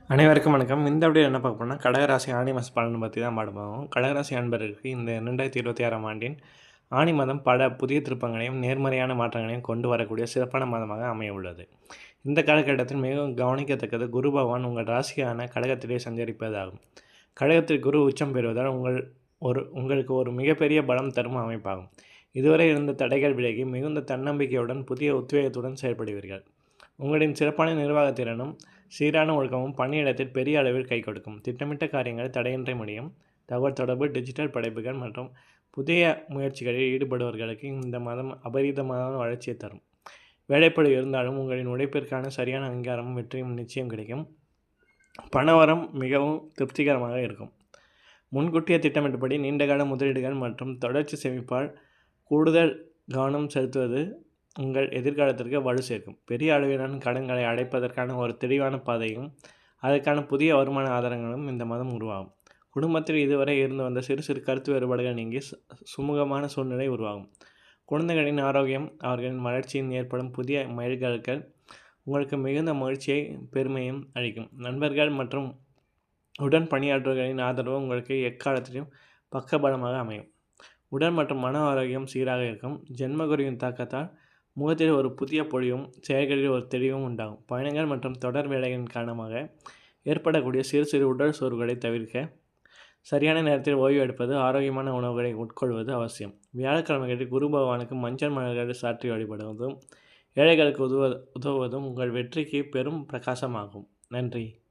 அனைவருக்கும் வணக்கம். இந்த வீடியோல என்ன பார்க்க போறோம்னா, கடகராசி ஆனி மாச பலன் பத்தி தான் பார்க்க போறோம். கடகராசி அன்பர்களுக்கு இந்த 2026ஆம் ஆண்டின் ஆனி மாதம் பல புதிய திருப்பங்களையும், நேர்மறையான மாற்றங்களையும் கொண்டு வரக்கூடிய சிறப்பான மாதமாக அமைய உள்ளது. இந்த காலகட்டத்தில் மிகவும் கவனிக்கத்தக்கது குரு பகவான் உங்கள் ராசியான கடகத்திலே சஞ்சரிப்பதாகும். கடகத்தில் குரு உச்சம் பெறுவதால் உங்களுக்கு ஒரு மிகப்பெரிய பலம் தரும் அமைப்பாகும். இதுவரை இருந்த தடைகள் விலகி மிகுந்த தன்னம்பிக்கையுடன் புதிய உத்வேகத்துடன் செயல்படுவீர்கள். உங்களின் சிறப்பான நிர்வாகத் திறனும் சீரான ஒழுக்கமும் பணியிடத்தில் பெரிய அளவில் கை கொடுக்கும். திட்டமிட்ட காரியங்கள் தடையின்றி முடியும். தகவல் தொடர்பு, டிஜிட்டல் படைப்புகள் மற்றும் புதிய முயற்சிகளில் ஈடுபடுபவர்களுக்கு இந்த மாதம் அபரிதமான வளர்ச்சியை தரும். வேலைப்பளு இருந்தாலும் உங்களின் உழைப்பிற்கான சரியான அங்கீகாரமும் வெற்றியும் நிச்சயம் கிடைக்கும். பணவரம் மிகவும் திருப்திகரமாக இருக்கும். முன்கூட்டிய திட்டமிட்டபடி நீண்டகால முதலீடுகள் மற்றும் தொடர்ச்சி சேமிப்பால் கூடுதல் கவனம் செலுத்துவது உங்கள் எதிர்காலத்திற்கு வலு சேர்க்கும். பெரிய அளவிலான கடன்களை அடைப்பதற்கான ஒரு தெளிவான பாதையும் அதற்கான புதிய வருமான ஆதாரங்களும் இந்த மாதம் உருவாகும். குடும்பத்தில் இதுவரை இருந்து வந்த சிறு சிறு கருத்து வேறுபாடுகள் நீங்கி சுமூகமான சூழ்நிலை உருவாகும். குழந்தைகளின் ஆரோக்கியம், அவர்களின் வளர்ச்சியில் ஏற்படும் புதிய மைல்கற்கள் உங்களுக்கு மிகுந்த மகிழ்ச்சியை பெருமையும் அளிக்கும். நண்பர்கள் மற்றும் உடன் பணியாற்றுவர்களின் ஆதரவு உங்களுக்கு எக்காலத்திலும் பக்கபலமாக அமையும். உடல் மற்றும் மன ஆரோக்கியம் சீராக இருக்கும். ஜென்மகுருவின் தாக்கத்தால் முகத்தில் ஒரு புதிய பொலிவும் செயல்களில் ஒரு தெளிவும் உண்டாகும். பயணங்கள் மற்றும் தொடர் வேலைகளின் காரணமாக ஏற்படக்கூடிய சிறு சிறு உடல் சோர்வுகளை தவிர்க்க சரியான நேரத்தில் ஓய்வு எடுப்பது, ஆரோக்கியமான உணவுகளை உட்கொள்வது அவசியம். வியாழக்கிழமைகளில் குரு பகவானுக்கு மஞ்சள் மலர்களை சாற்றி வழிபடுவதும் ஏழைகளுக்கு உதவுவதும் உங்கள் வெற்றிக்கு பெரும் பிரகாசமாகும். நன்றி.